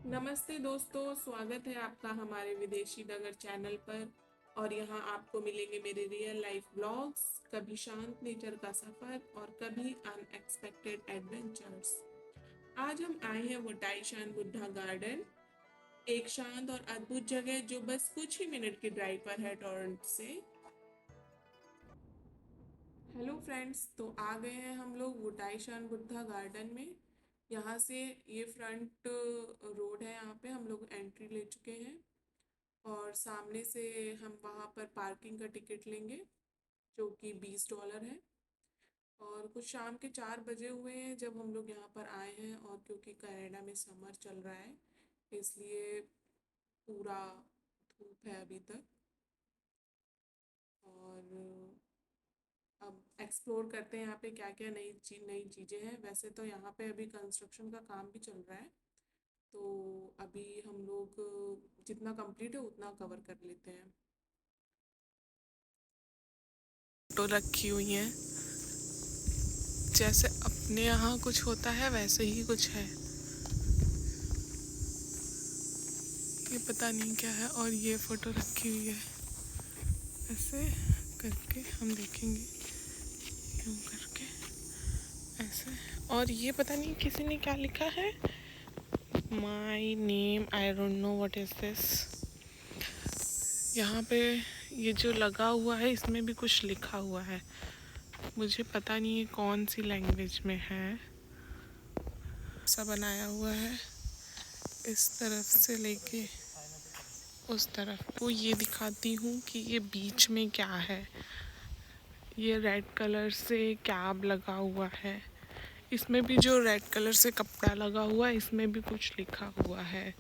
नमस्ते दोस्तों, स्वागत है आपका हमारे विदेशी नगर चैनल पर। और यहाँ आपको मिलेंगे मेरे रियल लाइफ ब्लॉग्स, कभी शांत नेचर का सफर और कभी अनएक्सपेक्टेड एडवेंचर्स। आज हम आए हैं वोटाईशान बुद्धा गार्डन, एक शांत और अद्भुत जगह जो बस कुछ ही मिनट की ड्राइव पर है टोरंटो से। हेलो फ्रेंड्स, तो आ गए हैं हम लोग वोटाईशान बुद्धा गार्डन में। यहाँ से ये फ्रंट रोड है, यहाँ पे हम लोग एंट्री ले चुके हैं और सामने से हम वहाँ पर पार्किंग का टिकट लेंगे जो कि $20 है। और कुछ शाम के 4 बजे हुए हैं जब हम लोग यहाँ पर आए हैं, और क्योंकि कनाडा में समर चल रहा है इसलिए पूरा धूप है अभी तक। और अब एक्सप्लोर करते हैं यहाँ पे क्या क्या नई चीज़ें हैं। वैसे तो यहाँ पे अभी कंस्ट्रक्शन का काम भी चल रहा है, तो अभी हम लोग जितना कंप्लीट है उतना कवर कर लेते हैं। फोटो रखी हुई हैं, जैसे अपने यहाँ कुछ होता है वैसे ही कुछ है। ये पता नहीं क्या है, और ये फोटो रखी हुई है ऐसे करके, हम देखेंगे यूं करके ऐसे। और ये पता नहीं किसी ने क्या लिखा है, my name, I don't know what is this. यहाँ पे ये जो लगा हुआ है इसमें भी कुछ लिखा हुआ है, मुझे पता नहीं है कौन सी लैंग्वेज में है। सा बनाया हुआ है इस तरफ से लेके उस तरफ को। ये दिखाती हूँ कि ये बीच में क्या है। ये रेड कलर से कैप लगा हुआ है, इसमें भी जो रेड कलर से कपड़ा लगा हुआ है इसमें भी कुछ लिखा हुआ है।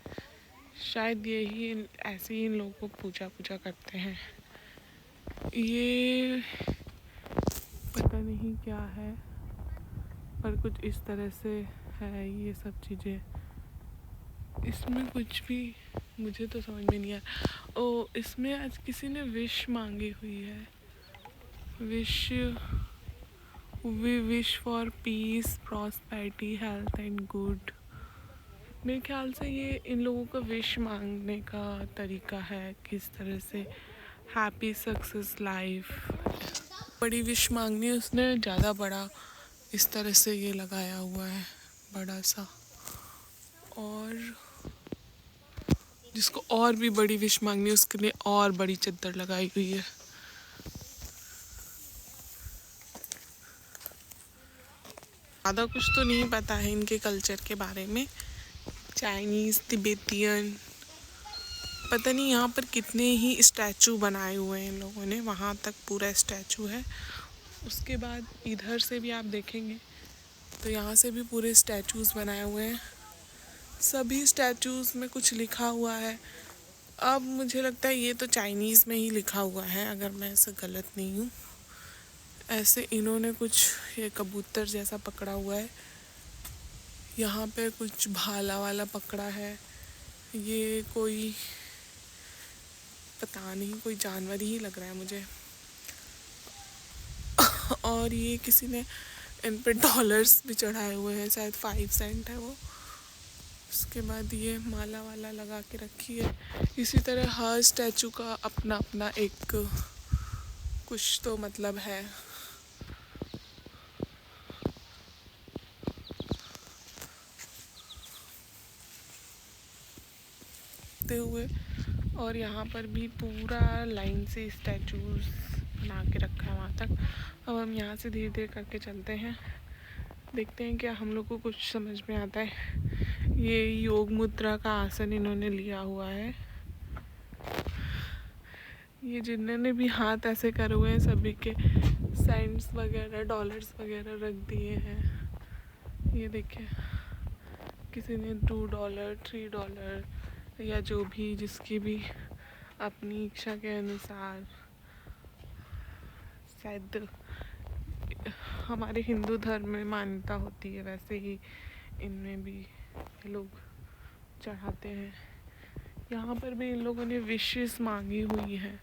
शायद यही ऐसे ही इन लोगों को पूजा पूजा करते हैं। ये पता नहीं क्या है, पर कुछ इस तरह से है ये सब चीज़ें। इसमें कुछ भी मुझे तो समझ में नहीं आया। ओ, इसमें आज किसी ने विश मांगी हुई है। Wish, we wish for peace, prosperity, health and good. मेरे ख्याल से ये इन लोगों का विश मांगने का तरीका है, किस तरह से हैप्पी सक्सेस लाइफ। बड़ी विश मांगनी है उसने, ज़्यादा बड़ा इस तरह से ये लगाया हुआ है बड़ा सा। और जिसको और भी बड़ी विश मांगनी है उसके लिए और बड़ी चद्दर लगाई हुई है। ज़्यादा कुछ तो नहीं पता है इनके कल्चर के बारे में। चाइनीज़, तिब्बतियन, पता नहीं यहाँ पर कितने ही स्टैचू बनाए हुए हैं इन लोगों ने, वहाँ तक पूरा स्टैचू है। उसके बाद इधर से भी आप देखेंगे तो यहाँ से भी पूरे स्टैचूज़ बनाए हुए हैं। सभी स्टैचूज़ में कुछ लिखा हुआ है। अब मुझे लगता है ये तो चाइनीज़ में ही लिखा हुआ है, अगर मैं ऐसे गलत नहीं हूँ। ऐसे इन्होंने कुछ ये कबूतर जैसा पकड़ा हुआ है, यहाँ पे कुछ भाला वाला पकड़ा है। ये कोई पता नहीं, कोई जानवर ही लग रहा है मुझे। और ये किसी ने इन पे डॉलर्स भी चढ़ाए हुए हैं, शायद 5 सेंट है वो। उसके बाद ये माला वाला लगा के रखी है। इसी तरह हर स्टैचू का अपना अपना एक कुछ तो मतलब है। हुए और यहाँ पर भी पूरा लाइन से स्टैचूज बना के रखा है वहाँ तक। अब हम यहाँ से धीरे धीरे करके चलते हैं, देखते हैं क्या हम लोग को कुछ समझ में आता है। ये योग मुद्रा का आसन इन्होंने लिया हुआ है। ये जिन्होंने भी हाथ ऐसे करे हुए हैं सभी के सेंट्स वगैरह, डॉलर्स वगैरह रख दिए हैं। ये देखिए, किसी ने $2, $3 या जो भी, जिसकी भी अपनी इच्छा के अनुसार। शायद हमारे हिंदू धर्म में मान्यता होती है, वैसे ही इनमें भी लोग चढ़ाते हैं। यहाँ पर भी इन लोगों ने विशेस मांगी हुई है,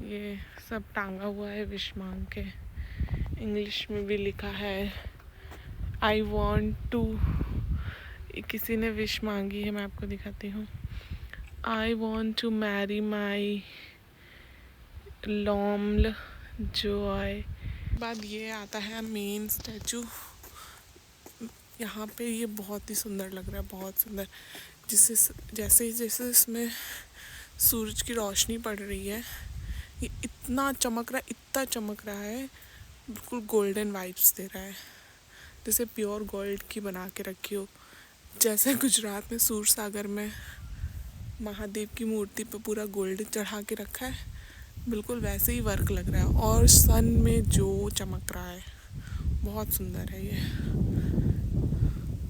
ये सब टांगा हुआ है विश मांग के। इंग्लिश में भी लिखा है, आई वॉन्ट टू किसी ने विश मांगी है, मैं आपको दिखाती हूँ। I want to marry my loml joy. बाद ये आता है मेन स्टैचू। यहाँ पे ये बहुत ही सुंदर लग रहा है, बहुत सुंदर। जिससे जैसे जैसे इसमें सूरज की रोशनी पड़ रही है, ये इतना चमक रहा है, इतना चमक रहा है, बिल्कुल गोल्डन वाइब्स दे रहा है, जैसे प्योर गोल्ड की बना के रखी हो। जैसे गुजरात में सूर सागर में महादेव की मूर्ति पे पूरा गोल्ड चढ़ा के रखा है, बिल्कुल वैसे ही वर्क लग रहा है। और सन में जो चमक रहा है, बहुत सुंदर है ये,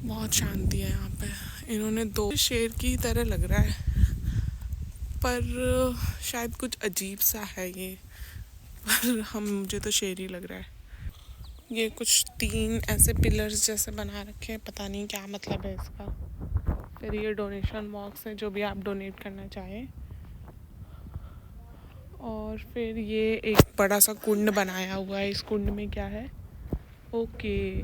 बहुत शांति है यहाँ पे। इन्होंने दो शेर की तरह लग रहा है, पर शायद कुछ अजीब सा है ये, पर मुझे तो शेर ही लग रहा है। ये कुछ 3 ऐसे पिलर्स जैसे बना रखे हैं, पता नहीं क्या मतलब है इसका। फिर ये डोनेशन बॉक्स है, जो भी आप डोनेट करना चाहें। और फिर ये एक बड़ा सा कुंड बनाया हुआ है। इस कुंड में क्या है, ओके,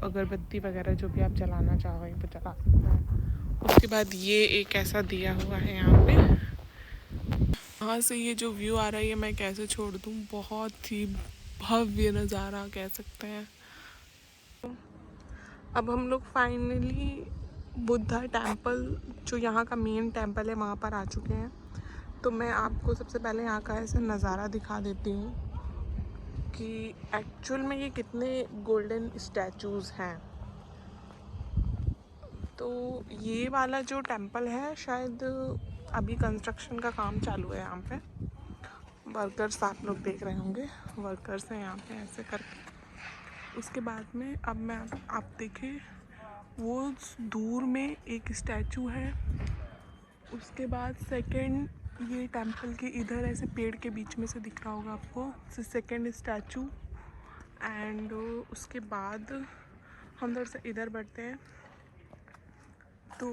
अगरबत्ती वगैरह जो भी आप जलाना चाहो वहीं पर जला सकते हैं। उसके बाद ये एक ऐसा दिया हुआ है यहाँ पे। यहाँ से ये जो व्यू आ रहा है, ये मैं कैसे छोड़ दूँ, बहुत ही भव्य नज़ारा कह सकते हैं। अब हम लोग फाइनली बुद्धा टेम्पल, जो यहाँ का मेन टेम्पल है, वहाँ पर आ चुके हैं। तो मैं आपको सबसे पहले यहाँ का ऐसा नज़ारा दिखा देती हूँ कि एक्चुअल में ये कितने गोल्डन स्टैचूज़ हैं। तो ये वाला जो टेम्पल है, शायद अभी कंस्ट्रक्शन का काम चालू है यहाँ पे। वर्कर्स आप लोग देख रहे होंगे, वर्कर्स हैं यहाँ पे ऐसे करके। उसके बाद में अब मैं आप देखें, वो दूर में एक स्टैचू है। उसके बाद सेकंड, ये टेम्पल के इधर ऐसे पेड़ के बीच में से दिख रहा होगा आपको, सेकंड स्टैचू। एंड उसके बाद हम थोड़ा सा इधर बढ़ते हैं, तो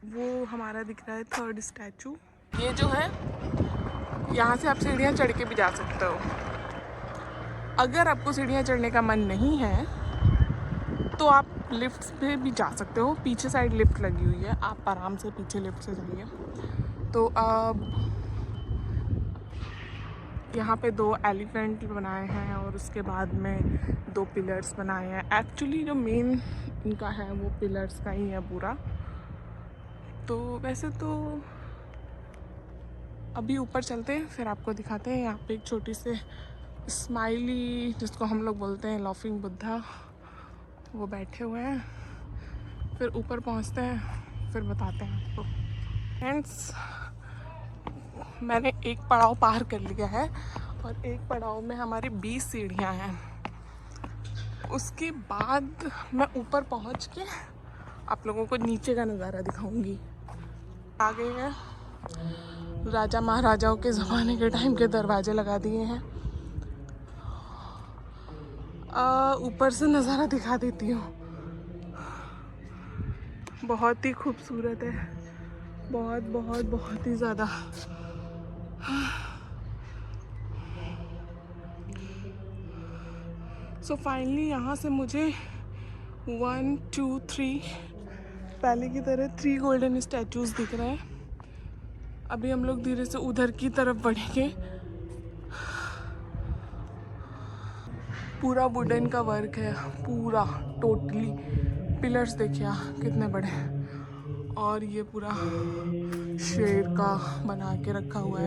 वो हमारा दिख रहा है थर्ड स्टैचू। ये जो है, यहाँ से आप सीढ़ियाँ चढ़ के भी जा सकते हो। अगर आपको सीढ़ियाँ चढ़ने का मन नहीं है तो आप लिफ्ट पे भी जा सकते हो। पीछे साइड लिफ्ट लगी हुई है, आप आराम से पीछे लिफ्ट से जाइए। तो अब यहाँ पे 2 एलिफेंट बनाए हैं और उसके बाद में 2 पिलर्स बनाए हैं। एक्चुअली जो मेन इनका है वो पिलर्स का ही है पूरा। तो वैसे तो अभी ऊपर चलते हैं, फिर आपको दिखाते हैं। यहाँ पे एक छोटी सी स्माइली, जिसको हम लोग बोलते हैं लाफिंग बुद्धा, वो बैठे हुए हैं। फिर ऊपर पहुँचते हैं, फिर बताते हैं आपको। फ्रेंड्स, मैंने एक पड़ाव पार कर लिया है और एक पड़ाव में हमारी 20 सीढ़ियाँ हैं। उसके बाद मैं ऊपर पहुँच के आप लोगों को नीचे का नज़ारा दिखाऊंगी। आगे है, राजा महाराजाओं के ज़माने के टाइम के दरवाजे लगा दिए हैं। ऊपर से नज़ारा दिखा देती हूँ, बहुत ही खूबसूरत है, बहुत बहुत बहुत ही ज़्यादा। सो फाइनली यहाँ से मुझे 1 2 3 पहले की तरह 3 गोल्डन स्टैचूज़ दिख रहे हैं। अभी हम लोग धीरे से उधर की तरफ बढ़ेंगे। पूरा वुडन का वर्क है, पूरा टोटली। पिलर्स देखिए कितने बड़े हैं, और ये पूरा शेर का बना के रखा हुआ है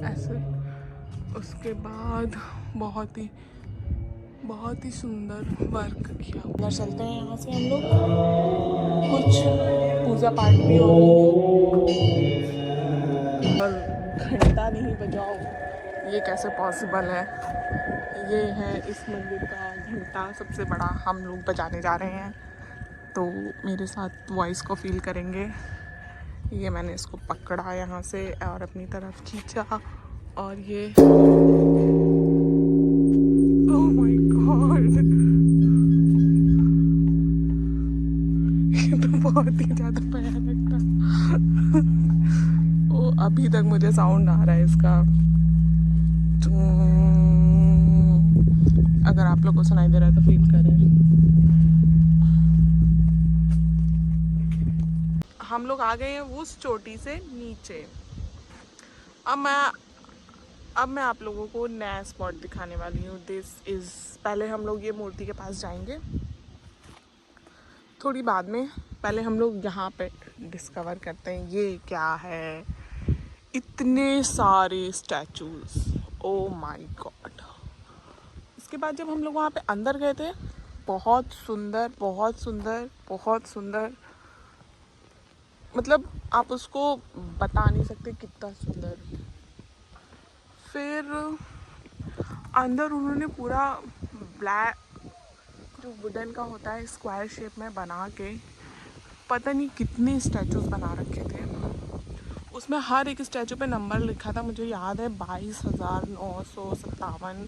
ऐसे। उसके बाद बहुत ही सुंदर वर्क किया। उधर चलते हैं यहाँ से हम लोग, कुछ पूजा पाठ भी हो रही है। और घंटा नहीं बजाओ, ये कैसे पॉसिबल है? ये है इस मंदिर का घंटा, सबसे बड़ा। हम लोग बजाने जा रहे हैं, तो मेरे साथ वॉइस को फील करेंगे। ये मैंने इसको पकड़ा यहाँ से और अपनी तरफ खींचा, और ये ओह माय गॉड, ये तो बहुत ही ज़्यादा भयानक था। ओ, अभी तक मुझे साउंड आ रहा है इसका। अगर आप लोग को सुनाई दे रहा है तो फील करें। हम लोग आ गए हैं उस चोटी से नीचे। अब मैं आप लोगों को नया स्पॉट दिखाने वाली हूँ। दिस इज़, पहले हम लोग ये मूर्ति के पास जाएंगे थोड़ी बाद में। पहले हम लोग यहाँ पे डिस्कवर करते हैं ये क्या है। इतने सारे स्टैचूज, ओ माय गॉड। इसके बाद जब हम लोग वहाँ पे अंदर गए थे, बहुत सुंदर, बहुत सुंदर, बहुत सुंदर, मतलब आप उसको बता नहीं सकते कितना सुंदर। फिर अंदर उन्होंने पूरा ब्लैक जो वुडन का होता है स्क्वायर शेप में बना के पता नहीं कितने स्टैचूज बना रखे थे। उसमें हर एक स्टैचू पे नंबर लिखा था, मुझे याद है 22,957।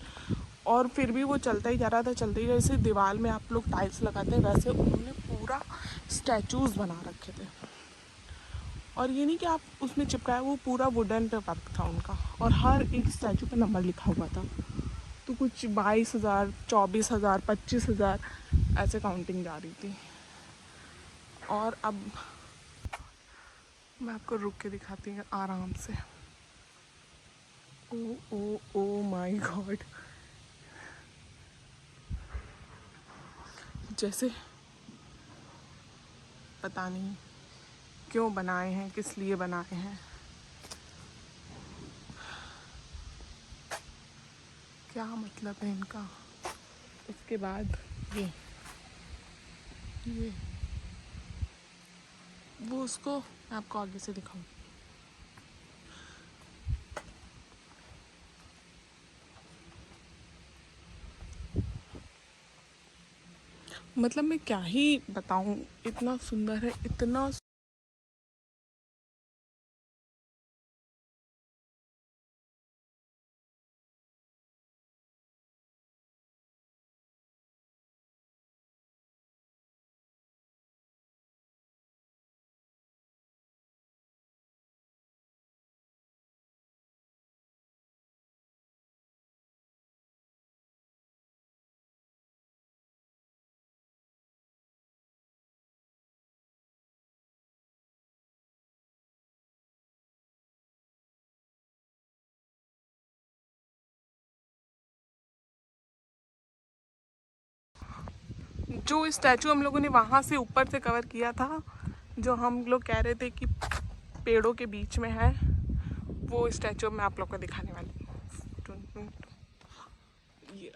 और फिर भी वो चलता ही जा रहा था, चलते ही। जैसे दीवार में आप लोग टाइल्स लगाते हैं वैसे उन्होंने पूरा स्टैचूज बना रखे थे। और ये नहीं कि आप उसमें चिपकाए, वो पूरा वुडन पे वर्क था उनका, और हर एक स्टैचू पे नंबर लिखा हुआ था। तो कुछ 22,000, 24,000, 25,000 ऐसे काउंटिंग जा रही थी। और अब मैं आपको रुक के दिखाती हूँ आराम से। ओ ओ ओ माय गॉड, जैसे पता नहीं क्यों बनाए हैं, किस लिए बनाए हैं, क्या मतलब है इनका। उसके बाद ये वो उसको मैं आपको आगे से दिखाऊं। मतलब मैं क्या ही बताऊं, इतना सुंदर है, इतना जो स्टैचू हम लोगों ने वहाँ से ऊपर से कवर किया था, जो हम लोग कह रहे थे कि पेड़ों के बीच में है, वो स्टैचू मैं आप लोग को दिखाने वाली हूँ। ये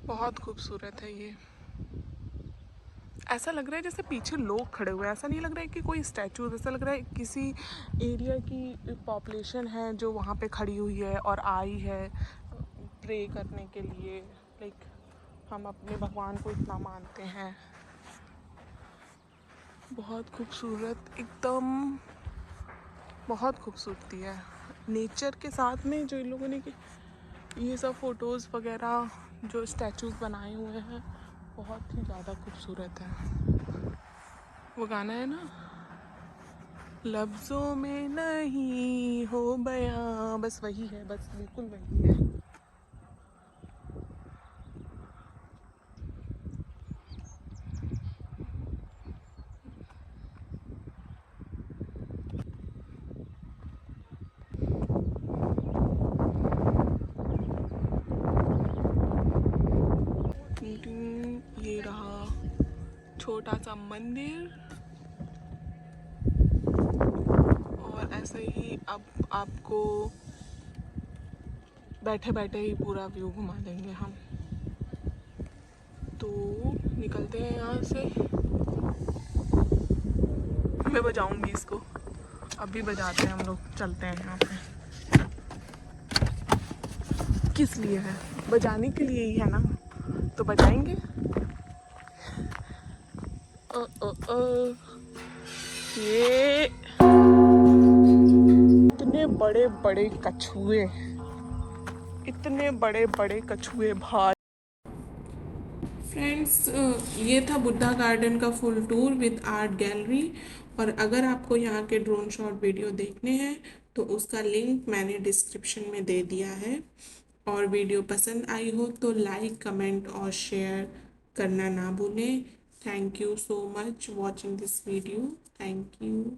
बहुत खूबसूरत है ये। ऐसा लग रहा है जैसे पीछे लोग खड़े हुए हैं, ऐसा नहीं लग रहा है कि कोई स्टैचू, ऐसा लग रहा है किसी एरिया की पॉपुलेशन है जो वहाँ पे खड़ी हुई है और आई है प्रे करने के लिए। लाइक हम अपने भगवान को इतना मानते हैं। बहुत खूबसूरत, एकदम बहुत खूबसूरती है। नेचर के साथ में जो इन लोगों ने ये सब फ़ोटोज़ वगैरह जो स्टैचूज़ बनाए हुए हैं, बहुत ही ज़्यादा खूबसूरत है। वो गाना है ना, लफ्ज़ों में नहीं हो बयां, बस वही है, बस बिल्कुल वही है। ये रहा छोटा सा मंदिर, और ऐसे ही अब आपको बैठे बैठे ही पूरा व्यू घुमा देंगे हम। तो निकलते हैं यहाँ से। मैं बजाऊंगी इसको, अभी बजाते हैं हम लोग, चलते हैं यहाँ पे। किस लिए है, बजाने के लिए ही है ना, तो बजाएंगे। ओ ओ ओ ये इतने बड़े बड़े कछुए, इतने बड़े बड़े कछुए भाई। फ्रेंड्स, ये था बुद्धा गार्डन का full tour with art gallery. और अगर आपको यहाँ के ड्रोन शॉट वीडियो देखने हैं तो उसका लिंक मैंने डिस्क्रिप्शन में दे दिया है। और वीडियो पसंद आई हो तो लाइक, कमेंट और शेयर करना ना भूलें। Thank you so much watching this video. Thank you.